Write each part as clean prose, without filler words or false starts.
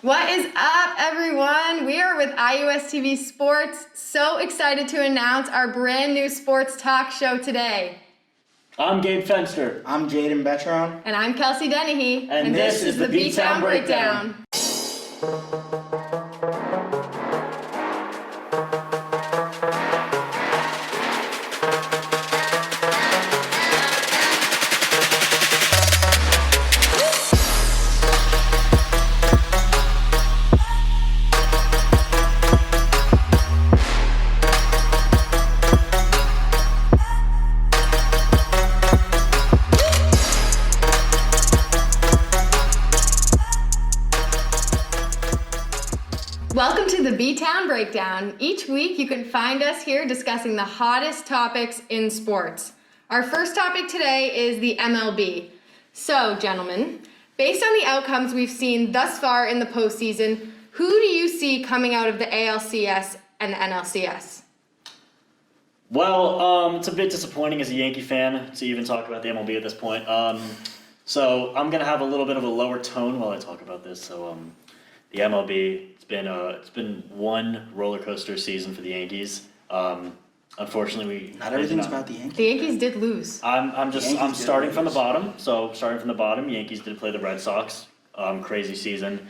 What is up, everyone? We are with IUS TV Sports. So excited to announce our brand new sports talk show today. I'm Gabe Fenster. I'm Jayden Betron. And I'm Kelsey Dennehy. And this is the B-Town Breakdown. Welcome to the B-Town Breakdown. Each week you can find us here discussing the hottest topics in sports. Our first topic today is the MLB. So, gentlemen, based on the outcomes we've seen thus far in the postseason, who do you see coming out of the ALCS and the NLCS? Well, it's a bit disappointing as a Yankee fan to even talk about the MLB at this point. So I'm gonna have a little bit of a lower tone while I talk about this. So the MLB, it's been one roller coaster season for the Yankees. Unfortunately, Not everything's about the Yankees. The Yankees did lose. I'm Yankees starting did from the lose. bottom. So starting from the bottom, Yankees did play the Red Sox. Crazy season.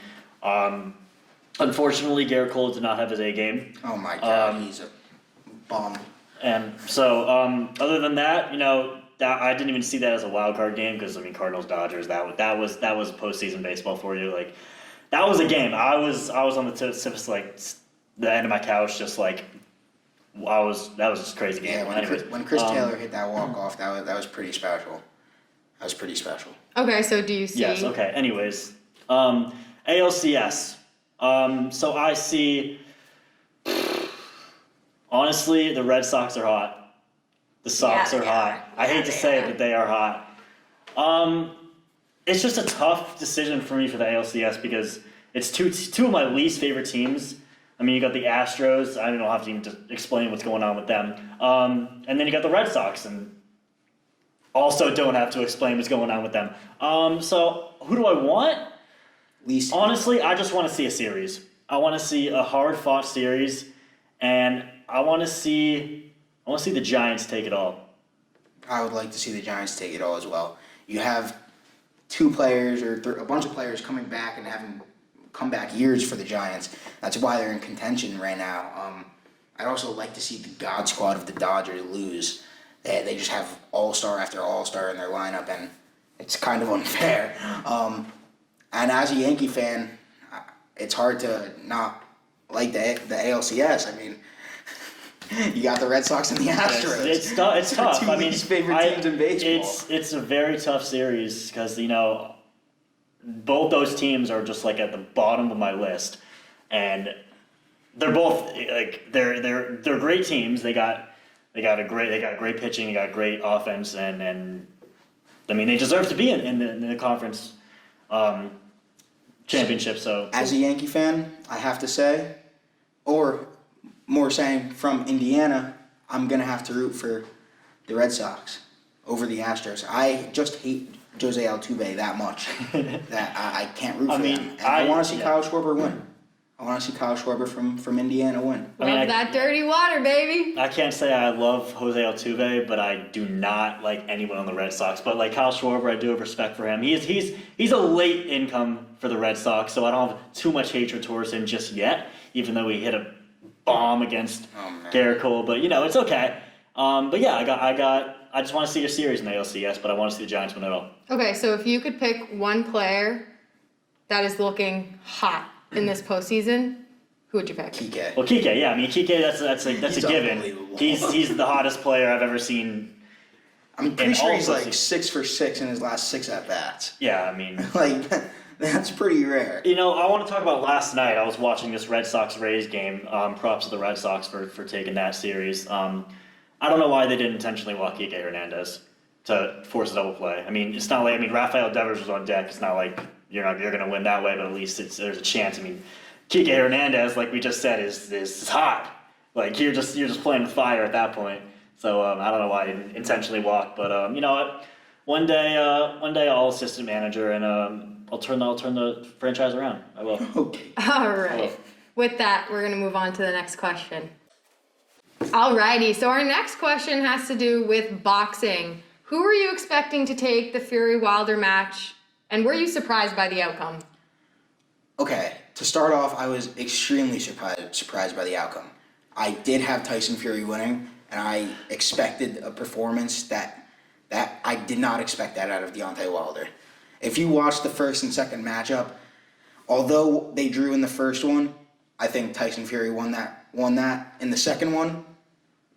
Unfortunately, Garrett Cole did not have his A game. Oh my God, he's a bum. And so, other than that, I didn't even see that as a wild card game because Cardinals Dodgers that was postseason baseball for you. Like that was a game. I was on the tips like the end of my couch, just like that was just a crazy game. Yeah, when Chris Taylor hit that walk off, that was pretty special. That was pretty special. Okay, so do you see... Yes. Okay. Anyways, ALCS. So I see. Honestly, the Red Sox are hot. The Sox are hot. I hate to say it, but they are hot. It's just a tough decision for me for the ALCS because it's two of my least favorite teams. You got the Astros. I don't have to even just explain what's going on with them. And then you got the Red Sox, and also don't have to explain what's going on with them. So who do I want? Honestly, I just want to see a series. I want to see a hard-fought series, and I want to see the Giants take it all. I would like to see the Giants take it all as well. You have two players or a bunch of players coming back and having come back years for the Giants. That's why they're in contention right now. I'd also like to see the God Squad of the Dodgers lose. They just have all-star after all-star in their lineup, and it's kind of unfair. And as a Yankee fan, it's hard to not like the ALCS. You got the Red Sox and the Astros. It's tough. Two least favorite teams in baseball. It's a very tough series because both those teams are just like at the bottom of my list, and they're both like they're great teams. They got great pitching. They got great offense, and they deserve to be in the conference championship. So as a Yankee fan, I have to say, or more saying from Indiana, I'm going to have to root for the Red Sox over the Astros. I just hate Jose Altuve that much that I can't root for them. And I want to see Kyle Schwarber win. I want to see Kyle Schwarber from Indiana win. Love that dirty water, baby. I can't say I love Jose Altuve, but I do not like anyone on the Red Sox. But like Kyle Schwarber, I do have respect for him. He's a late income for the Red Sox, so I don't have too much hatred towards him just yet, even though he hit a bomb against Garrett Cole, but it's okay. But yeah, I just want to see a series in the ALCS, but I want to see the Giants win it all. Okay, so if you could pick one player that is looking hot in this postseason, who would you pick? Kike. Well, Kike, yeah, Kike, that's a given. He's the hottest player I've ever seen. I'm pretty sure he's like 6 for 6 in his last 6 at bats. Yeah, That's pretty rare. I want to talk about last night. I was watching this Red Sox-Rays game. Props to the Red Sox for taking that series. I don't know why they didn't intentionally walk Kike Hernandez to force a double play. It's not like Rafael Devers was on deck. It's not like you're going to win that way, but at least there's a chance. Kike Hernandez, like we just said, is hot. Like you're just playing with fire at that point. So I don't know why I didn't intentionally walk, but you know what? One day I'll assistant manager and I'll turn the franchise around. I will. Okay. All right. With that, we're going to move on to the next question. Alrighty, so our next question has to do with boxing. Who were you expecting to take the Fury-Wilder match, and were you surprised by the outcome? Okay, to start off, I was extremely surprised by the outcome. I did have Tyson Fury winning, and I expected a performance that I did not expect that out of Deontay Wilder. If you watch the first and second matchup, although they drew in the first one, I think Tyson Fury won that. In the second one,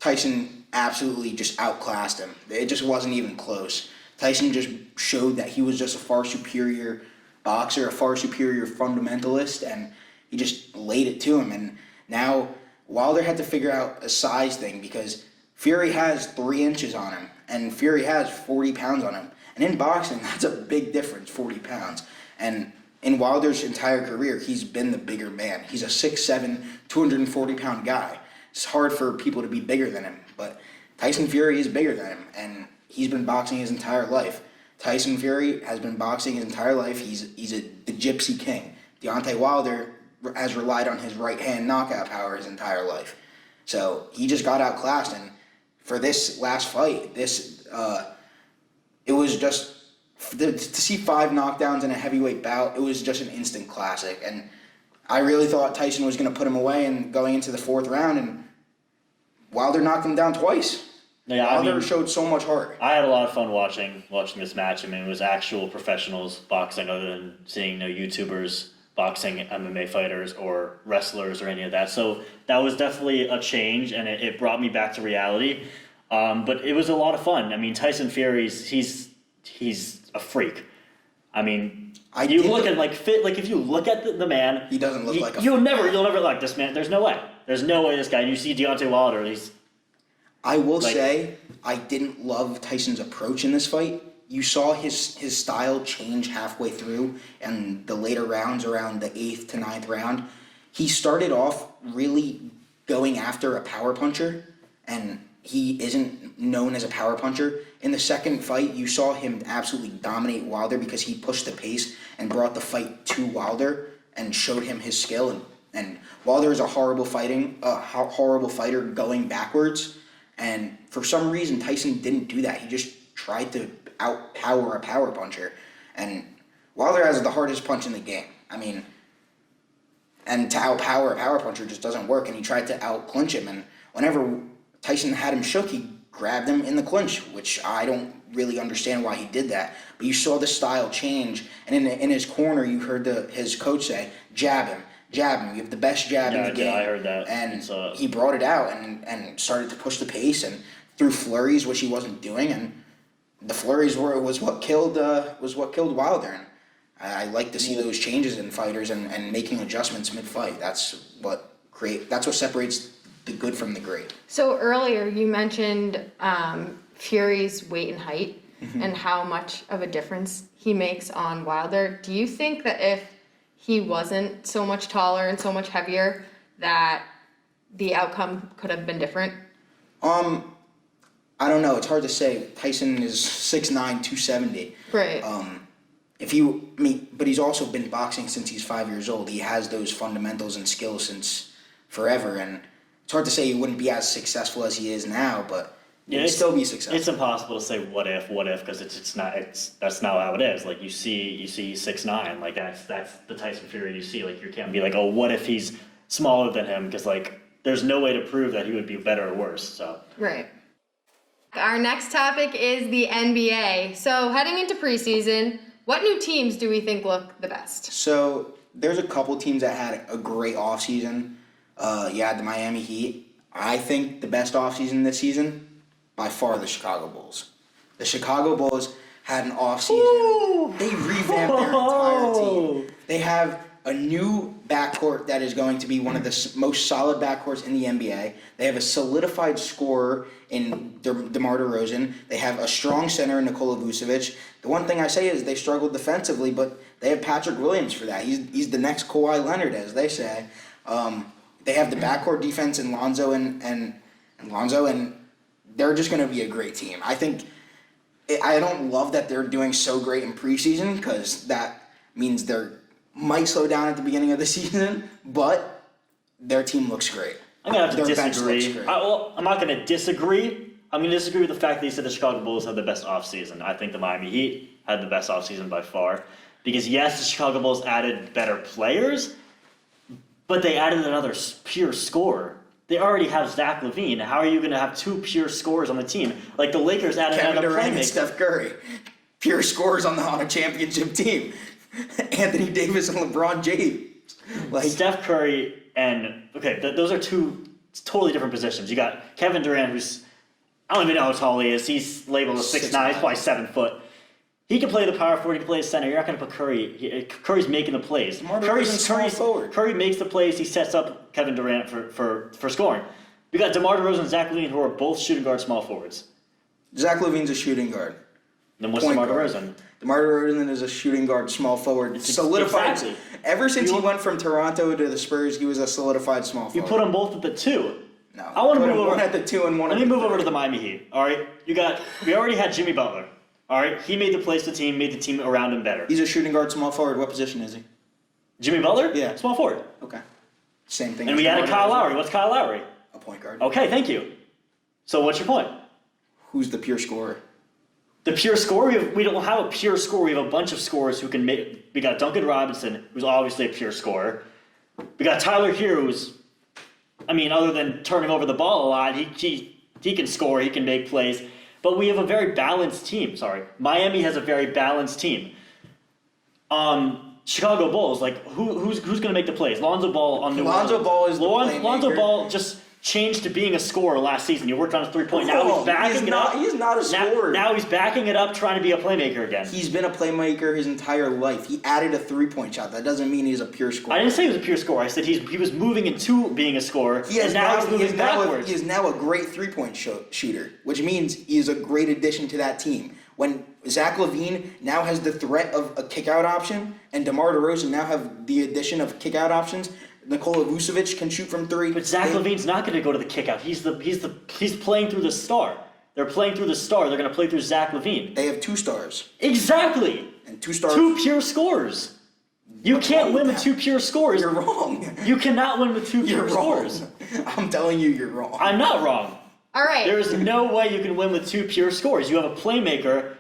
Tyson absolutely just outclassed him. It just wasn't even close. Tyson just showed that he was just a far superior boxer, a far superior fundamentalist, and he just laid it to him. And now Wilder had to figure out a size thing because Fury has 3 inches on him, and Fury has 40 pounds on him. And in boxing, that's a big difference, 40 pounds. And in Wilder's entire career, he's been the bigger man. He's a 6'7", 240-pound guy. It's hard for people to be bigger than him, but Tyson Fury is bigger than him, and he's been boxing his entire life. Tyson Fury has been boxing his entire life. He's the Gypsy King. Deontay Wilder has relied on his right-hand knockout power his entire life. So he just got outclassed, and for this last fight, it was just to see 5 knockdowns in a heavyweight bout. It was just an instant classic, and I really thought Tyson was going to put him away and going into the 4th round, and Wilder knocked him down twice. Yeah, Wilder showed so much heart. I had a lot of fun watching this match. I mean, it was actual professionals boxing, other than seeing no YouTubers boxing MMA fighters or wrestlers or any of that. So that was definitely a change, and it brought me back to reality. But it was a lot of fun. I mean, Tyson Fury's he's a freak. I mean, if you look at the man, he doesn't look like a. You'll never like this man. There's no way. There's no way this guy. And you see Deontay Wilder. I will say I didn't love Tyson's approach in this fight. You saw his style change halfway through, and the later rounds, around the 8th to 9th round, he started off really going after a power puncher, and he isn't known as a power puncher. In the second fight, you saw him absolutely dominate Wilder because he pushed the pace and brought the fight to Wilder and showed him his skill. And Wilder is a horrible fighter going backwards. And for some reason, Tyson didn't do that. He just tried to outpower a power puncher. And Wilder has the hardest punch in the game. I mean, and to outpower a power puncher just doesn't work. And he tried to outclinch him. And whenever Tyson had him shook, he grabbed him in the clinch, which I don't really understand why he did that. But you saw the style change. And in his corner, you heard his coach say, jab him. Jab him. You have the best jab in the game. Yeah, I heard that. And he brought it out and started to push the pace and threw flurries, which he wasn't doing. And the flurries was what killed Wilder. And I like to see those changes in fighters and making adjustments mid-fight. That's what separates the good from the great. So earlier you mentioned Fury's weight and height and how much of a difference he makes on Wilder. Do you think that if he wasn't so much taller and so much heavier, that the outcome could have been different? I don't know. It's hard to say. Tyson is 6'9", 270. Right. But he's also been boxing since he's 5 years old. He has those fundamentals and skills since forever, and it's hard to say he wouldn't be as successful as he is now, but he'd still be successful. It's impossible to say what if, because that's not how it is. Like you see 6'9", like that's the Tyson Fury you see. Like you can't be like, oh, what if he's smaller than him? Because like there's no way to prove that he would be better or worse. So right. Our next topic is the NBA. So heading into preseason, what new teams do we think look the best? So there's a couple teams that had a great offseason. You had the Miami Heat. I think the best offseason this season, by far, the Chicago Bulls. The Chicago Bulls had an offseason. They revamped their entire team. They have a new backcourt that is going to be one of the most solid backcourts in the NBA. They have a solidified scorer in DeMar DeRozan. They have a strong center in Nikola Vucevic. The one thing I say is they struggled defensively, but they have Patrick Williams for that. He's the next Kawhi Leonard, as they say. They have the backcourt defense in Lonzo and Lonzo, and they're just going to be a great team. I don't love that they're doing so great in preseason because that means they might slow down at the beginning of the season, but their team looks great. I'm going to have to Their bench looks disagree. great. I'm not going to disagree. I'm going to disagree with the fact that you said the Chicago Bulls had the best offseason. I think the Miami Heat had the best offseason by far. Because, yes, the Chicago Bulls added better players, but they added another pure scorer. They already have Zach LaVine. How are you going to have two pure scorers on the team? Like the Lakers added Kevin another Durant and playmaker. Steph Curry, pure scorers on a championship team. Anthony Davis and LeBron James. Like Steph Curry and those are two totally different positions. You got Kevin Durant, who's I don't even know how tall he is. He's labeled a 6'9", he's probably 7 foot. He can play the power forward. He can play the center. You're not going to put Curry. Curry's making the plays. Curry makes the plays. He sets up Kevin Durant for scoring. We got DeMar DeRozan and Zach LaVine, who are both shooting guard small forwards. Zach LaVine's a shooting guard. Then what's DeMar DeRozan? DeMar DeRozan is a shooting guard small forward. Solidified. Exactly. Ever since he went from Toronto to the Spurs, he was a solidified small forward. You put them both at the 2. No. I want to move over. One at the 2 and one at the 3. Let me move over to the Miami Heat. All right, we already had Jimmy Butler. All right, he made the plays for the team, made the team around him better. He's a shooting guard small forward. What position is he? Jimmy Butler? Yeah. Small forward. Okay. Same thing. And we added Kyle Lowry. What's Kyle Lowry? A point guard. Okay, thank you. So what's your point? Who's the pure scorer? The pure scorer? We don't have a pure scorer. We have a bunch of scorers who can make. We got Duncan Robinson, who's obviously a pure scorer. We got Tyler Hero, who's, other than turning over the ball a lot, he can score. He can make plays. But we have a very balanced team. Miami has a very balanced team. Chicago Bulls, who's going to make the plays? Lonzo Ball on New Orleans. Lonzo Ball is the playmaker. Lonzo Ball just changed to being a scorer last season. He worked on his 3-point. Now he's backing it up. He's not a scorer. Now he's backing it up, trying to be a playmaker again. He's been a playmaker his entire life. He added a 3-point shot. That doesn't mean he's a pure scorer. I didn't say he was a pure scorer. I said he was moving into being a scorer, and now he's moving backwards. He is now a great 3-point shooter, which means he is a great addition to that team. When Zach LaVine now has the threat of a kick-out option, and DeMar DeRozan now have the addition of kick-out options, Nikola Vucevic can shoot from 3. But Zach LaVine's not going to go to the kick-out. He's playing through the star. They're playing through the star. They're going to play through Zach LaVine. They have 2 stars. Exactly. And 2 stars. 2 pure scorers. You can't win with 2 pure scorers. You're wrong. You cannot win with 2 pure scorers. I'm telling you, you're wrong. I'm not wrong. All right. There is no way you can win with 2 pure scorers. You have a playmaker,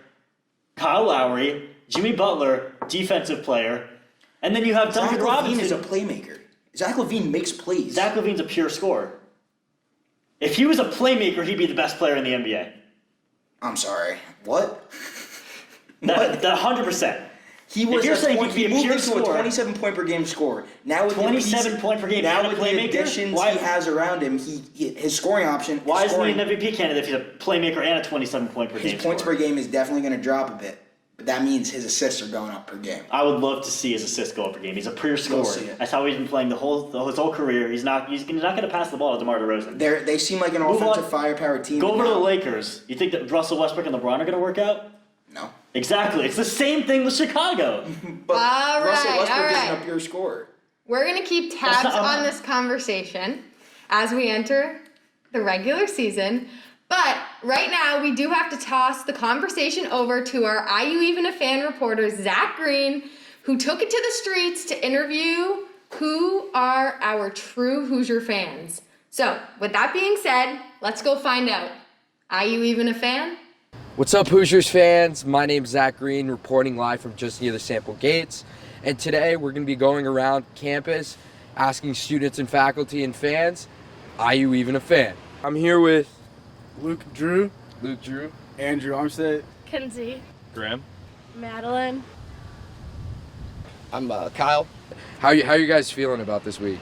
Kyle Lowry, Jimmy Butler, defensive player, and then you have Duncan Robinson. Zach LaVine is a playmaker. Zach LaVine makes plays. Zach LaVine's a pure scorer. If he was a playmaker, he'd be the best player in the NBA. I'm sorry. What? That 100%. He was. You're saying he'd be a pure scorer. A scorer. 27-point per game scorer. Now with 27 point per game. Now and a with the playmaker. additions he has around him, his scoring option. Why isn't he an MVP candidate if he's a playmaker and a 27 point per game? His points scorer? per game is definitely going to drop a bit, but that means his assists are going up per game. I would love to see his assists go up per game. He's a pure scorer. see it. That's how he's been playing his whole career. He's not going to pass the ball to DeMar DeRozan. They seem like an Move offensive on. firepower team. Go over to now. the Lakers. You think that Russell Westbrook and LeBron are going to work out? No. Exactly. It's the same thing with Chicago. But All Russell right, Westbrook all right. isn't a pure scorer. We're going to keep tabs not- on this conversation as we enter the regular season. But right now, we do have to toss the conversation over to our Are You Even a Fan reporter, Zach Greene, who took it to the streets to interview who are our true Hoosier fans. So, with that being said, let's go find out. Are you even a fan? What's up, Hoosiers fans? My name's Zach Greene, reporting live from just near the Sample Gates. And today we're going to be going around campus asking students and faculty and fans, are you even a fan? I'm here with Luke Drew, Andrew Armstead, Kenzie, Graham. Madeline. I'm Kyle. How you guys feeling about this week?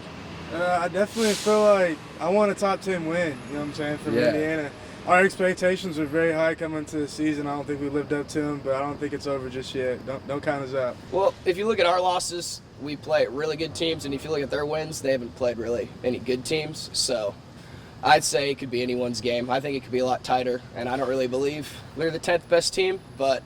I definitely feel like I want a top 10 win, you know what I'm saying, from Yeah. Indiana. Our expectations were very high coming into the season. I don't think we lived up to them, but I don't think it's over just yet. Don't count us out. Well, if you look at our losses, we play really good teams, and if you look at their wins, they haven't played really any good teams. So I'd say it could be anyone's game. I think it could be a lot tighter, and I don't really believe we're the 10th best team, but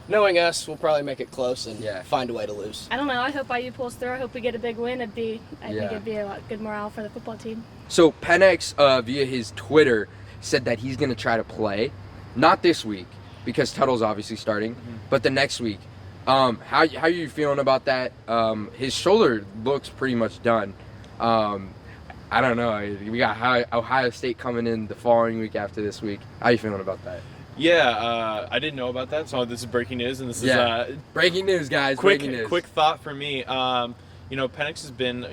knowing us, we'll probably make it close and find a way to lose. I don't know. I hope IU pulls through. I hope we get a big win. I think it'd be a lot good morale for the football team. So Penix, via his Twitter, said that he's going to try to play, not this week, because Tuttle's obviously starting, but the next week. How are you feeling about that? His shoulder looks pretty much done. I don't know. We got Ohio State coming in the following week after this week. How are you feeling about that? Yeah, I didn't know about that, so this is breaking news, and this is breaking news, guys. Breaking news. Quick thought for me. Penix has been,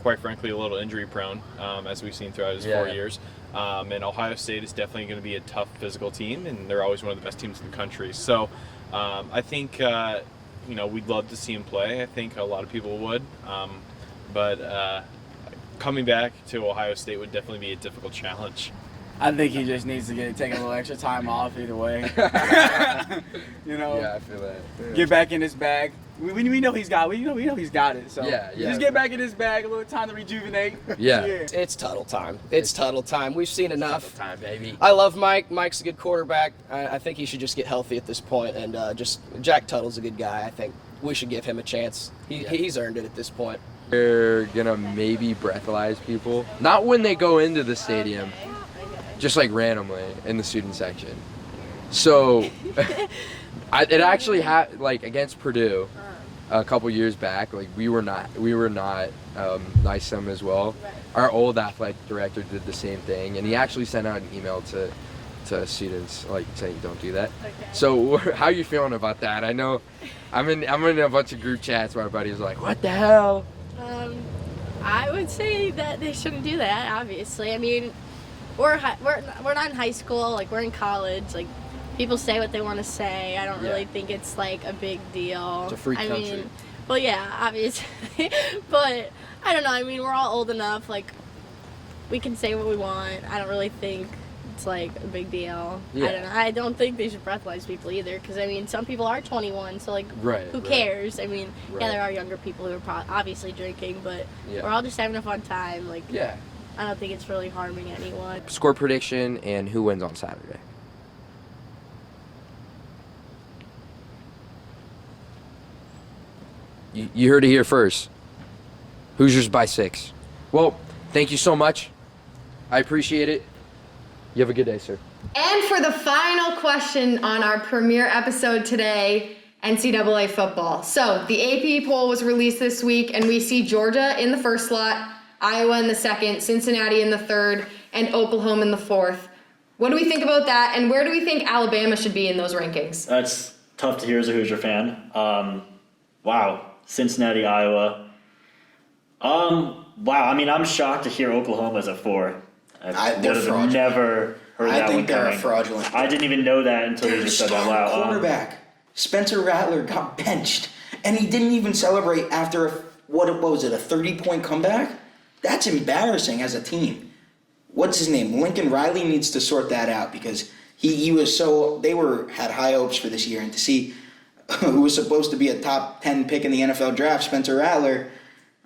quite frankly, a little injury prone, as we've seen throughout his 4 years. And Ohio State is definitely going to be a tough physical team, and they're always one of the best teams in the country. So, I think we'd love to see him play. I think a lot of people would, but coming back to Ohio State would definitely be a difficult challenge. I think he just needs to take a little extra time off either way. Yeah, I feel that. Get back in his bag. We know he's got. We know he's got it. So just get back in his bag. A little time to rejuvenate. Yeah. It's Tuttle time. It's Tuttle time. We've seen enough. Time, baby. I love Mike. Mike's a good quarterback. I think he should just get healthy at this point. And Jack Tuttle's a good guy. I think we should give him a chance. He's earned it at this point. They're gonna maybe breathalyze people. Not when they go into the stadium, just like randomly in the student section. So it actually had against Purdue a couple years back. We were not nice to them as well. Our old athletic director did the same thing, and he actually sent out an email to students saying don't do that. Okay. So how are you feeling about that? I know I'm in a bunch of group chats where my buddies are like, what the hell? I would say that they shouldn't do that. Obviously, I mean, we're not in high school. We're in college. People say what they want to say. I don't really think it's a big deal. It's a free country. I mean, well, yeah, obviously, but I don't know. I mean, we're all old enough. We can say what we want. I don't really think it's a big deal. Yeah. I don't know. I don't think they should breathalyze people either, because I mean, some people are 21, so who cares? I mean, there are younger people who are obviously drinking, but we're all just having a fun time. I don't think it's really harming anyone. Score prediction and who wins on Saturday. You heard it here first. Hoosiers by 6. Well, thank you so much. I appreciate it. You have a good day, sir. And for the final question on our premiere episode today, NCAA football. So the AP poll was released this week, and we see Georgia in the first slot, Iowa in the second, Cincinnati in the third, and Oklahoma in the fourth. What do we think about that, and where do we think Alabama should be in those rankings? That's tough to hear as a Hoosier fan. Wow. Cincinnati, Iowa. Wow. I mean, I'm shocked to hear Oklahoma's at 4. I would have never heard that one coming. I think they're fraudulent. I didn't even know that until you just said that. Wow. Quarterback Spencer Rattler got benched, and he didn't even celebrate after what was it, a 30-point comeback? That's embarrassing as a team. What's his name? Lincoln Riley needs to sort that out, because he was had high hopes for this year, and to see who was supposed to be a top 10 pick in the NFL draft, Spencer Rattler,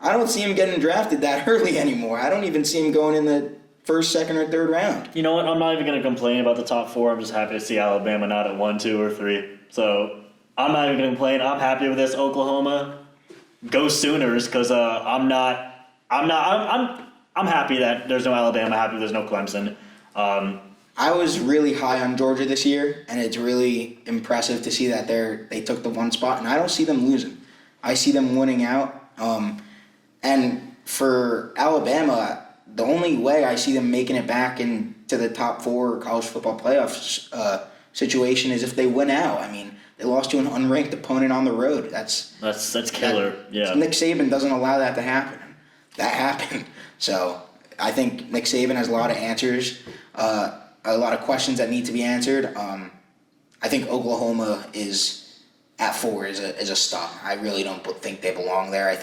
I don't see him getting drafted that early anymore. I don't even see him going in the first, second, or third round. You know what? I'm not even going to complain about the top 4. I'm just happy to see Alabama not at 1, 2, or 3. So I'm not even going to complain. I'm happy with this. Oklahoma, go Sooners, because I'm happy that there's no Alabama. I'm happy there's no Clemson. I was really high on Georgia this year, and it's really impressive to see that they took the 1 spot, and I don't see them losing. I see them winning out. And for Alabama, the only way I see them making it back into the top 4 college football playoffs situation is if they win out. I mean, they lost to an unranked opponent on the road. That's killer. Yeah. Nick Saban doesn't allow that to happen. That happened. So I think Nick Saban has a lot of answers. A lot of questions that need to be answered. I think Oklahoma is at 4 is a stop. I really don't think they belong there.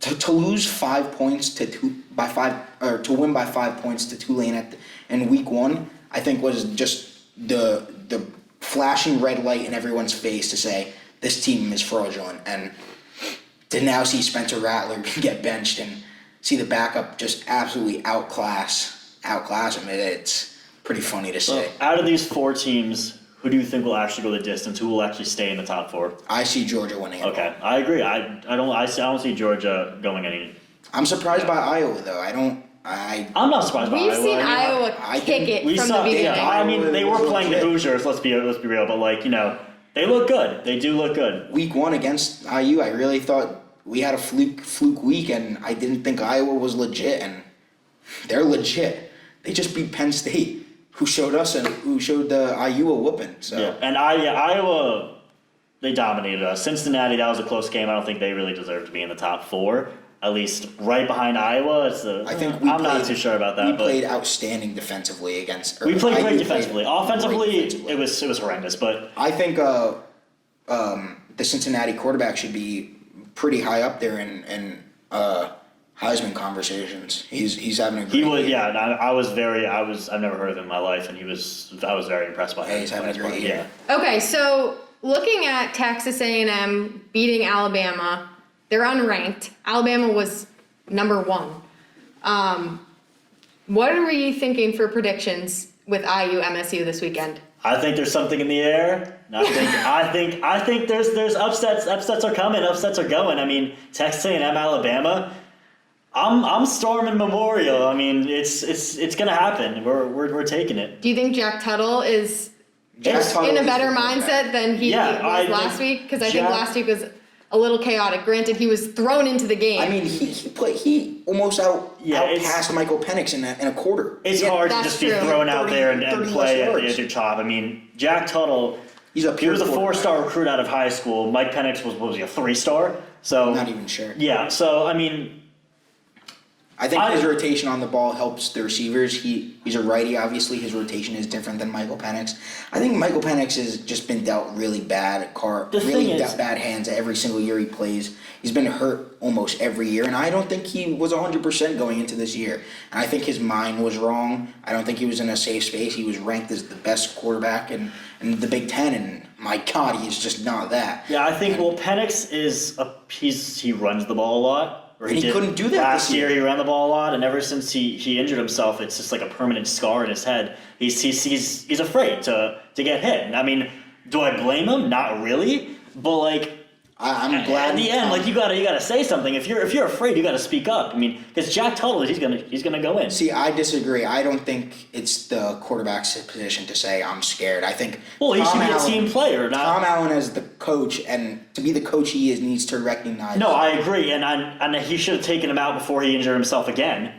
To lose 5 points to win by 5 points to Tulane in week 1, I think was just the flashing red light in everyone's face to say this team is fraudulent, and to now see Spencer Rattler get benched and see the backup just absolutely outclass him. It's pretty funny to say. So out of these 4 teams, who do you think will actually go the distance? Who will actually stay in the top 4? I see Georgia winning it. Okay, I agree. I don't see Georgia going any. I'm surprised by Iowa though. I'm not surprised by Iowa. We've seen Iowa kick it from the beginning. Yeah, I mean, they were playing the Hoosiers. Let's be real, but They look good. They do look good. Week 1 against IU, I really thought we had a fluke week, and I didn't think Iowa was legit, and they're legit. They just beat Penn State, who showed IU a whooping. So. Yeah, and Iowa, they dominated us. Cincinnati, that was a close game. I don't think they really deserve to be in the top 4. At least right behind Iowa. I'm not too sure about that. We played outstanding defensively against. We played great defensively. Offensively, it was horrendous. But I think the Cincinnati quarterback should be pretty high up there in Heisman conversations. He's having a great year. Yeah. I've never heard of him in my life, and I was very impressed by him. He's having a great year. Okay, so looking at Texas A&M beating Alabama. They're unranked. Alabama was number 1. What are you thinking for predictions with IU MSU this weekend? I think there's something in the air. I think there's upsets. Upsets are coming. Upsets are going. I mean, Texas A&M, Alabama. I'm storming Memorial. I mean, it's gonna happen. We're taking it. Do you think Jack Tuttle is in a better mindset than he was last week? Because I think last week was a little chaotic. Granted, he was thrown into the game. I mean, he almost outpassed Michael Penix in a quarter. It's hard to just be thrown out there and play at your top. I mean, Jack Tuttle, he was a 4-star recruit out of high school. Mike Penix was he, a 3-star? So I'm not even sure. Yeah, so, I mean... I think his rotation on the ball helps the receivers. He's a righty, obviously. His rotation is different than Michael Penix. I think Michael Penix has just been dealt really bad bad hands every single year he plays. He's been hurt almost every year, and I don't think he was 100% going into this year. And I think his mind was wrong. I don't think he was in a safe space. He was ranked as the best quarterback in the Big Ten, and my God, he's just not that. Yeah, I think, Penix he runs the ball a lot. And he couldn't do that last year. He ran the ball a lot, and ever since he injured himself, it's just like a permanent scar in his head. He's afraid to get hit. And I mean, do I blame him? Not really, but like I'm glad at the end, like you gotta say something. If you're afraid, you gotta speak up. I mean, because Jack Tuttle, he's gonna go in. See, I disagree. I don't think it's the quarterback's position to say I'm scared. I think he should be a team player. Tom Allen as the coach, and to be the coach he is, needs to recognize. No, I agree, and he should have taken him out before he injured himself again.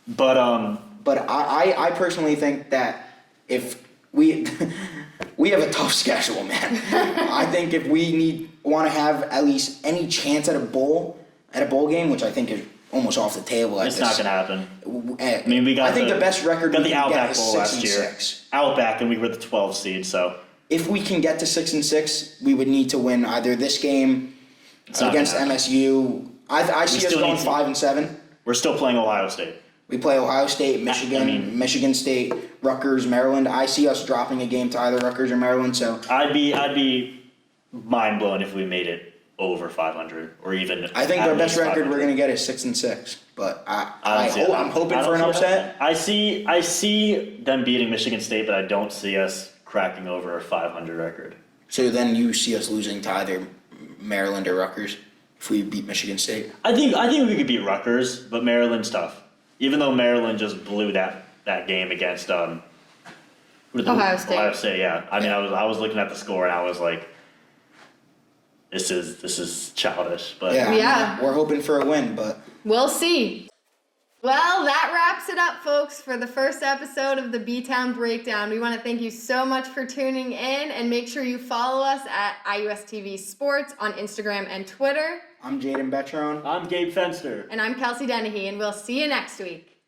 But I personally think that if we have a tough schedule, man. I think if we want to have at least any chance at a bowl game, which I think is almost off the table. It's not going to happen. I mean, I think the best record got we the can Outback get is Bowl 6 last and year. 6. Outback, and we were the 12th seed. So if we can get to 6 and 6, we would need to win either this game against MSU. I see us going 5 and 7. We're still playing Ohio State. We play Ohio State, Michigan, Michigan State, Rutgers, Maryland. I see us dropping a game to either Rutgers or Maryland. So I'd be mind blown if we made it over 500 or even. I think our best record we're going to get is 6 and 6. But I'm hoping for an upset. I see them beating Michigan State, but I don't see us cracking over a 500 record. So then you see us losing to either Maryland or Rutgers if we beat Michigan State. I think we could beat Rutgers, but Maryland's tough. Even though Maryland just blew that game against Ohio State. Ohio State, yeah. I mean, I was looking at the score and I was like, this is childish. But yeah, we're hoping for a win, but we'll see. Well, that wraps it up, folks, for the first episode of the B-Town Breakdown. We want to thank you so much for tuning in, and make sure you follow us at IUSTV Sports on Instagram and Twitter. I'm Jayden Betron. I'm Gabe Fenster. And I'm Kelsey Dennehy, and we'll see you next week.